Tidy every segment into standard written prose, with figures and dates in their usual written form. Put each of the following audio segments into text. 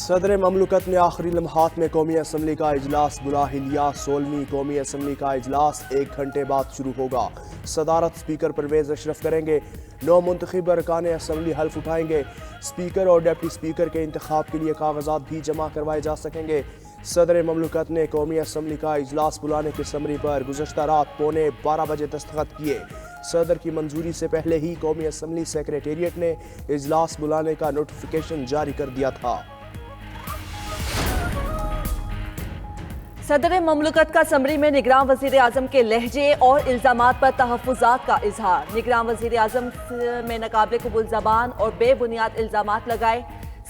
صدر مملکت نے آخری لمحات میں قومی اسمبلی کا اجلاس بلا لیا۔ 16ویں قومی اسمبلی کا اجلاس 1 گھنٹے بعد شروع ہوگا۔ صدارت اسپیکر پرویز اشرف کریں گے۔ 9 منتخب ارکان اسمبلی حلف اٹھائیں گے۔ اسپیکر اور ڈپٹی اسپیکر کے انتخاب کے لیے کاغذات بھی جمع کروائے جا سکیں گے۔ صدر مملکت نے قومی اسمبلی کا اجلاس بلانے کی سمری پر گزشتہ رات 11:15 بجے دستخط کیے۔ صدر کی منظوری سے پہلے ہی قومی اسمبلی سیکریٹریٹ نے اجلاس بلانے کا نوٹیفیکیشن جاری کر دیا تھا۔ صدر مملکت کا سمری میں نگراں وزیر اعظم کے لہجے اور الزامات پر تحفظات کا اظہار۔ نگراں وزیر اعظم میں ناقابل قبول زبان اور بے بنیاد الزامات لگائے۔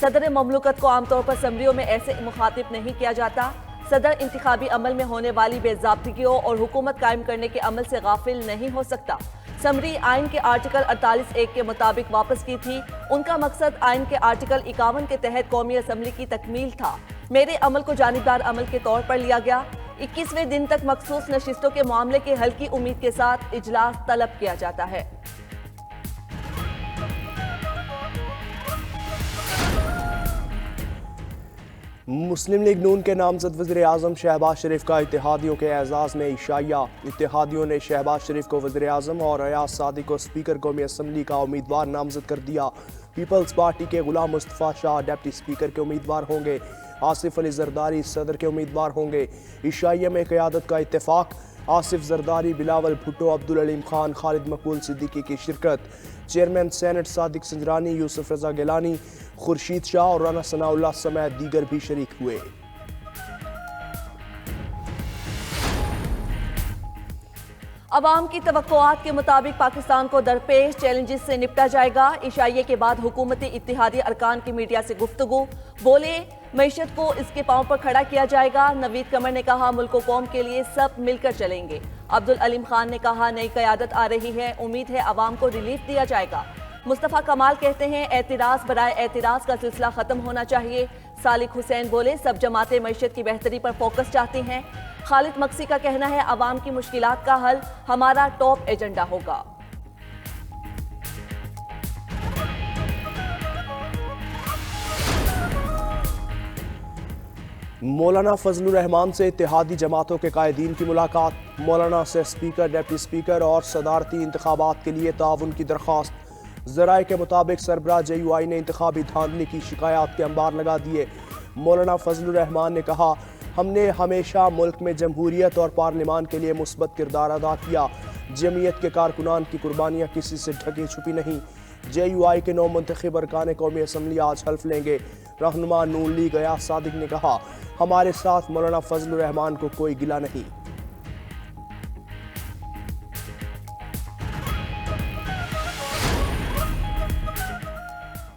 صدر مملکت کو عام طور پر سمریوں میں ایسے مخاطب نہیں کیا جاتا۔ صدر انتخابی عمل میں ہونے والی بے ضابطگیوں اور حکومت قائم کرنے کے عمل سے غافل نہیں ہو سکتا۔ سمری آئین کے آرٹیکل 48(1) کے مطابق واپس کی تھی۔ ان کا مقصد آئین کے آرٹیکل 51 کے تحت قومی اسمبلی کی تکمیل تھا۔ میرے عمل کو جانبدار عمل کے طور پر لیا گیا۔ 21ویں دن تک مخصوص نشستوں کے معاملے کے حل کی امید کے ساتھ اجلاس طلب کیا جاتا ہے۔ مسلم لیگ نون کے نامزد وزیر اعظم شہباز شریف کا اتحادیوں کے اعزاز میں عشائیہ۔ اتحادیوں نے شہباز شریف کو وزیر اعظم اور ایاز صادق کو اسپیکر قومی اسمبلی کا امیدوار نامزد کر دیا۔ پیپلز پارٹی کے غلام مصطفیٰ شاہ ڈپٹی اسپیکر کے امیدوار ہوں گے۔ آصف علی زرداری صدر کے امیدوار ہوں گے۔ عشائیہ میں قیادت کا اتفاق۔ آصف زرداری، بلاول بھٹو، عبدالعلیم خان، خالد مقبول صدیقی کی شرکت۔ چیئرمین سینٹ صادق سنجرانی، یوسف رضا گیلانی، خورشید شاہ اور رانا ثناء اللہ سمیت دیگر بھی شریک ہوئے۔ عوام کی توقعات کے مطابق پاکستان کو درپیش چیلنجز سے نپٹا جائے گا۔ عشائیے کے بعد حکومتی اتحادی ارکان کی میڈیا سے گفتگو۔ بولے معیشت کو اس کے پاؤں پر کھڑا کیا جائے گا۔ نوید قمر نے کہا ملک و قوم کے لیے سب مل کر چلیں گے۔ عبدالعلیم خان نے کہا نئی قیادت آ رہی ہے، امید ہے عوام کو ریلیف دیا جائے گا۔ مصطفیٰ کمال کہتے ہیں اعتراض برائے اعتراض کا سلسلہ ختم ہونا چاہیے۔ صالح حسین بولے سب جماعتیں معیشت کی بہتری پر فوکس چاہتی ہیں۔ خالد مقصی کا کہنا ہے عوام کی مشکلات کا حل ہمارا ٹاپ ایجنڈا ہوگا۔ مولانا فضل الرحمان سے اتحادی جماعتوں کے قائدین کی ملاقات۔ مولانا سے اسپیکر، ڈپٹی اسپیکر اور صدارتی انتخابات کے لیے تعاون کی درخواست۔ ذرائع کے مطابق سربراہ JUI نے انتخابی دھاندلی کی شکایات کے انبار لگا دیے۔ مولانا فضل الرحمان نے کہا ہم نے ہمیشہ ملک میں جمہوریت اور پارلیمان کے لیے مثبت کردار ادا کیا۔ جمعیت کے کارکنان کی قربانیاں کسی سے ڈھکی چھپی نہیں۔ JUI کے 9 منتخب ارکان قومی اسمبلی آج حلف لیں گے۔ رہنما نون لیگ ایاز صادق نے کہا ہمارے ساتھ مولانا فضل الرحمان کو کوئی گلہ نہیں۔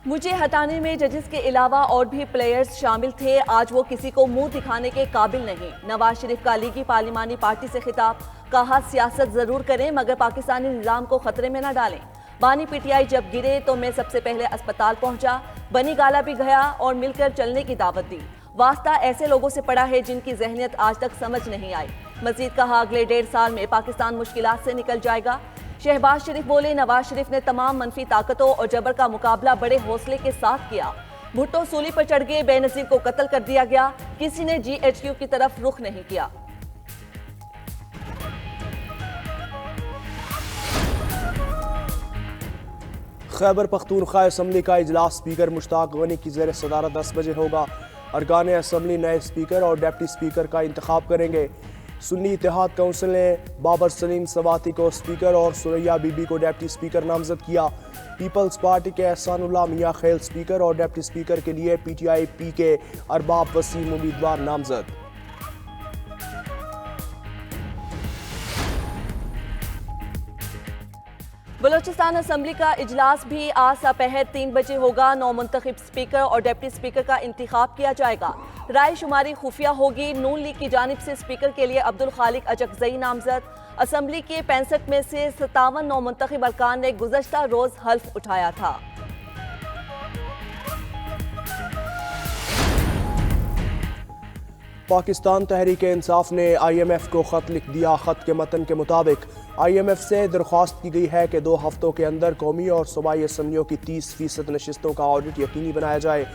مجھے ہٹانے میں ججز کے علاوہ اور بھی پلیئرز شامل تھے، آج وہ کسی کو منہ دکھانے کے قابل نہیں۔ نواز شریف کا لیگی پارلیمانی پارٹی سے خطاب، کہا سیاست ضرور کریں مگر پاکستانی نظام کو خطرے میں نہ ڈالیں۔ بانی PTI جب گرے تو میں سب سے پہلے اسپتال پہنچا، بنی گالا بھی گیا اور مل کر چلنے کی دعوت دی۔ واسطہ ایسے لوگوں سے پڑا ہے جن کی ذہنیت آج تک سمجھ نہیں آئی۔ مزید کہا اگلے 1.5 سال میں پاکستان مشکلات سے نکل جائے گا۔ شہباز شریف بولے نواز شریف نے تمام منفی طاقتوں اور جبر کا مقابلہ بڑے حوصلے کے ساتھ کیا۔ بھٹو سولی پر چڑھ گئے، بے نظیر کو قتل کر دیا گیا، کسی نے GHQ کی طرف رخ نہیں کیا۔ خیبر پختونخوا اسمبلی کا اجلاس اسپیکر مشتاق غنی کی زیر صدارت 10 بجے ہوگا۔ ارکان اسمبلی نئے اسپیکر اور ڈپٹی اسپیکر کا انتخاب کریں گے۔ سنی اتحاد کونسل نے بابر سلیم سواتی کو اسپیکر اور سریا بی بی کو ڈپٹی اسپیکر نامزد کیا۔ پیپلز پارٹی کے احسان اللہ میاں خیل اسپیکر اور ڈپٹی اسپیکر کے لیے PTI P کے ارباب وسیم امیدوار نامزد۔ بلوچستان اسمبلی کا اجلاس بھی آج سپہر 3 بجے ہوگا۔ 9 منتخب اسپیکر اور ڈپٹی اسپیکر کا انتخاب کیا جائے گا۔ رائے شماری خفیہ ہوگی۔ نون لیگ کی جانب سے اسپیکر کے لیے عبدالخالق اچکزئی نامزد۔ اسمبلی کے 65 میں سے 57 نو منتخب ارکان نے گزشتہ روز حلف اٹھایا تھا۔ پاکستان تحریک انصاف نے IMF کو خط لکھ دیا۔ خط کے متن کے مطابق IMF سے درخواست کی گئی ہے کہ 2 ہفتوں کے اندر قومی اور صوبائی اسمبلیوں کی 30% نشستوں کا آڈٹ یقینی بنایا جائے۔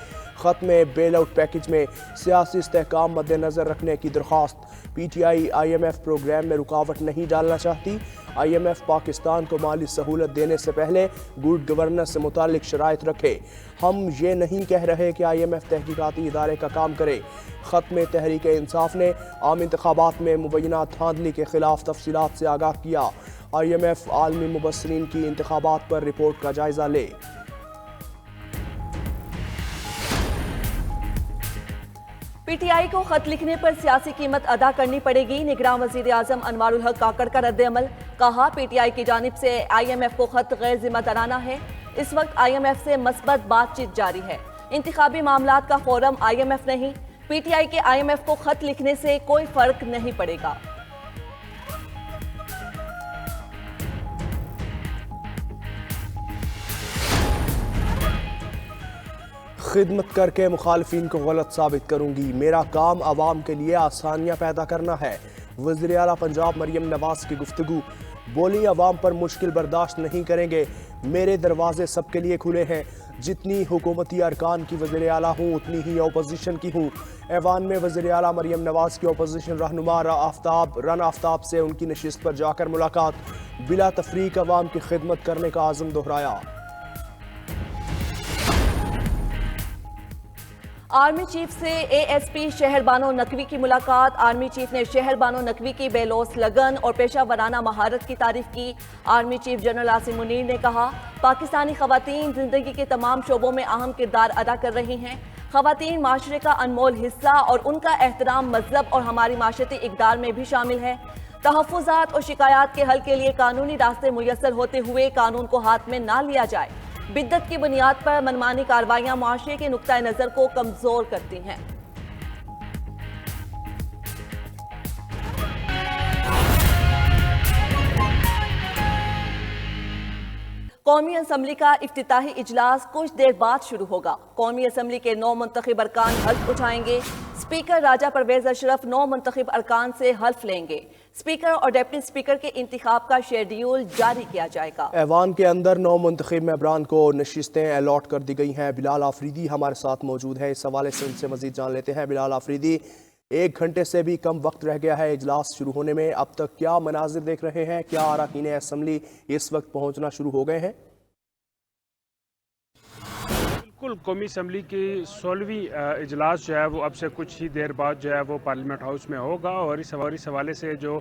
خط میں بیل آؤٹ پیکج میں سیاسی استحکام مد نظر رکھنے کی درخواست۔ P T I IMF programme میں رکاوٹ نہیں ڈالنا چاہتی۔ IMF پاکستان کو مالی سہولت دینے سے پہلے گڈ گورننس سے متعلق شرائط رکھے۔ ہم یہ نہیں کہہ رہے کہ IMF تحقیقاتی ادارے کا کام کرے۔ خط میں تحریک انصاف نے عام انتخابات میں مبینہ دھاندلی کے خلاف تفصیلات سے آگاہ کیا۔ IMF عالمی مبصرین کی انتخابات پر رپورٹ کا جائزہ لے۔ پی ٹی آئی کو خط لکھنے پر سیاسی قیمت ادا کرنی پڑے گی، نگراں وزیر اعظم انوار الحق کاکڑ کا رد عمل۔ کہا پی ٹی آئی کی جانب سے IMF کو خط غیر ذمہ دارانہ ہے۔ اس وقت IMF سے مثبت بات چیت جاری ہے۔ انتخابی معاملات کا فورم IMF نہیں، پی ٹی آئی کے IMF کو خط لکھنے سے کوئی فرق نہیں پڑے گا۔ خدمت کر کے مخالفین کو غلط ثابت کروں گی، میرا کام عوام کے لیے آسانیاں پیدا کرنا ہے۔ وزیر اعلیٰ پنجاب مریم نواز کی گفتگو۔ بولی عوام پر مشکل برداشت نہیں کریں گے، میرے دروازے سب کے لیے کھلے ہیں، جتنی حکومتی ارکان کی وزیر اعلیٰ ہوں اتنی ہی اپوزیشن کی ہوں۔ ایوان میں وزیر اعلیٰ مریم نواز کی اپوزیشن رہنما رن آفتاب سے ان کی نشست پر جا کر ملاقات۔ بلا تفریق عوام کی خدمت کرنے کا عزم دہرایا۔ آرمی چیف سے ASP شہر بانو نقوی کی ملاقات۔ آرمی چیف نے شہر بانو نقوی کی بے لوث لگن اور پیشہ ورانہ مہارت کی تعریف کی۔ Army chief general Asim Munir نے کہا پاکستانی خواتین زندگی کے تمام شعبوں میں اہم کردار ادا کر رہی ہیں۔ خواتین معاشرے کا انمول حصہ اور ان کا احترام مذہب اور ہماری معاشرتی اقدار میں بھی شامل ہے۔ تحفظات اور شکایات کے حل کے لیے قانونی راستے میسر ہوتے ہوئے قانون کو ہاتھ میں نہ لیا جائے۔ بدت کی بنیاد پر منمانی کارروائیاں معاشرے کے نقطہ نظر کو کمزور کرتی ہیں۔ قومی اسمبلی کا افتتاحی اجلاس کچھ دیر بعد شروع ہوگا۔ قومی اسمبلی کے 9 منتخب ارکان حلف اٹھائیں گے۔ اسپیکر راجہ پرویز اشرف 9 منتخب ارکان سے حلف لیں گے۔ اسپیکر اور ڈپٹی اسپیکر کے انتخاب کا شیڈیول جاری کیا جائے گا۔ ایوان کے اندر 9 منتخب ممبران کو نشستیں الاٹ کر دی گئی ہیں۔ بلال آفریدی ہمارے ساتھ موجود ہے، اس حوالے سے ان سے مزید جان لیتے ہیں۔ بلال آفریدی، 1 گھنٹے سے بھی کم وقت رہ گیا ہے اجلاس شروع ہونے میں، اب تک کیا مناظر دیکھ رہے ہیں؟ کیا اراکین اسمبلی اس وقت پہنچنا شروع ہو گئے ہیں؟ بالکل، قومی اسمبلی کی 16ویں اجلاس جو ہے وہ اب سے کچھ ہی دیر بعد جو ہے وہ پارلیمنٹ ہاؤس میں ہوگا، اور اس حوالے سے جو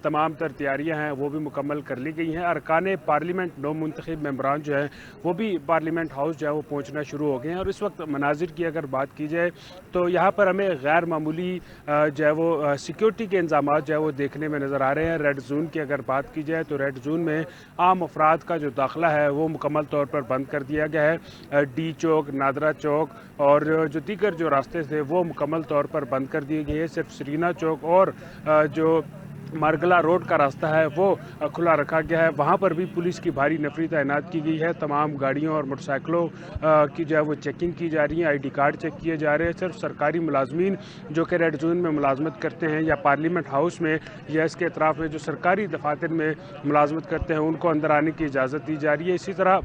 تمام تر تیاریاں ہیں وہ بھی مکمل کر لی گئی ہیں۔ ارکان پارلیمنٹ 9 منتخب ممبران جو ہیں وہ بھی پارلیمنٹ ہاؤس جو ہے وہ پہنچنا شروع ہو گئے ہیں، اور اس وقت مناظر کی اگر بات کی جائے تو یہاں پر ہمیں غیر معمولی جو ہے وہ سیکیورٹی کے انتظامات جو ہے وہ دیکھنے میں نظر آ رہے ہیں۔ ریڈ زون کی اگر بات کی جائے تو ریڈ زون میں عام افراد کا جو داخلہ ہے وہ مکمل طور پر بند کر دیا گیا ہے۔ ڈی چوک، نادرہ چوک اور جو دیگر جو راستے تھے وہ مکمل طور پر بند کر دیے گئے ہیں۔ صرف سرینا چوک اور جو مارگلا روڈ کا راستہ ہے وہ کھلا رکھا گیا ہے، وہاں پر بھی پولیس کی بھاری نفری تعینات کی گئی ہے۔ تمام گاڑیوں اور موٹر سائیکلوں کی جو ہے وہ چیکنگ کی جا رہی ہے، ID کارڈ چیک کیے جا رہے ہیں۔ صرف سرکاری ملازمین جو کہ ریڈ زون میں ملازمت کرتے ہیں یا پارلیمنٹ ہاؤس میں یا اس کے اطراف میں جو سرکاری دفاتر میں ملازمت کرتے ہیں ان کو اندر آنے کی اجازت دی جا رہی ہے۔ اسی طرح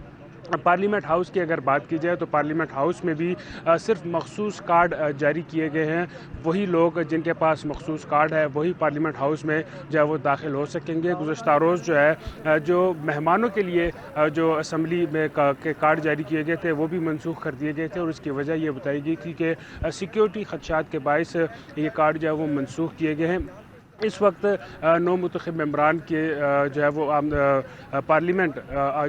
پارلیمنٹ ہاؤس کی اگر بات کی جائے تو پارلیمنٹ ہاؤس میں بھی صرف مخصوص کارڈ جاری کیے گئے ہیں۔ وہی لوگ جن کے پاس مخصوص کارڈ ہے وہی پارلیمنٹ ہاؤس میں جو ہے وہ داخل ہو سکیں گے۔ گزشتہ روز جو ہے جو مہمانوں کے لیے جو اسمبلی میں کے کارڈ جاری کیے گئے تھے وہ بھی منسوخ کر دیے گئے تھے، اور اس کی وجہ یہ بتائی گئی تھی کہ سیکیورٹی خدشات کے باعث یہ کارڈ جو ہے وہ منسوخ کیے گئے ہیں۔ اس وقت 9 منتخب ممبران کے جو ہے وہ پارلیمنٹ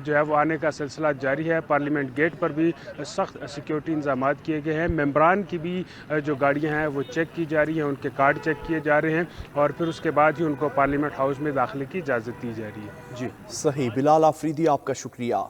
جو ہے وہ آنے کا سلسلہ جاری ہے۔ پارلیمنٹ گیٹ پر بھی سخت سیکیورٹی انتظامات کیے گئے ہیں۔ ممبران کی بھی جو گاڑیاں ہیں وہ چیک کی جا رہی ہیں، ان کے کارڈ چیک کیے جا رہے ہیں، اور پھر اس کے بعد ہی ان کو پارلیمنٹ ہاؤس میں داخلے کی اجازت دی جا رہی ہے۔ جی صحیح، بلال آفریدی آپ کا شکریہ۔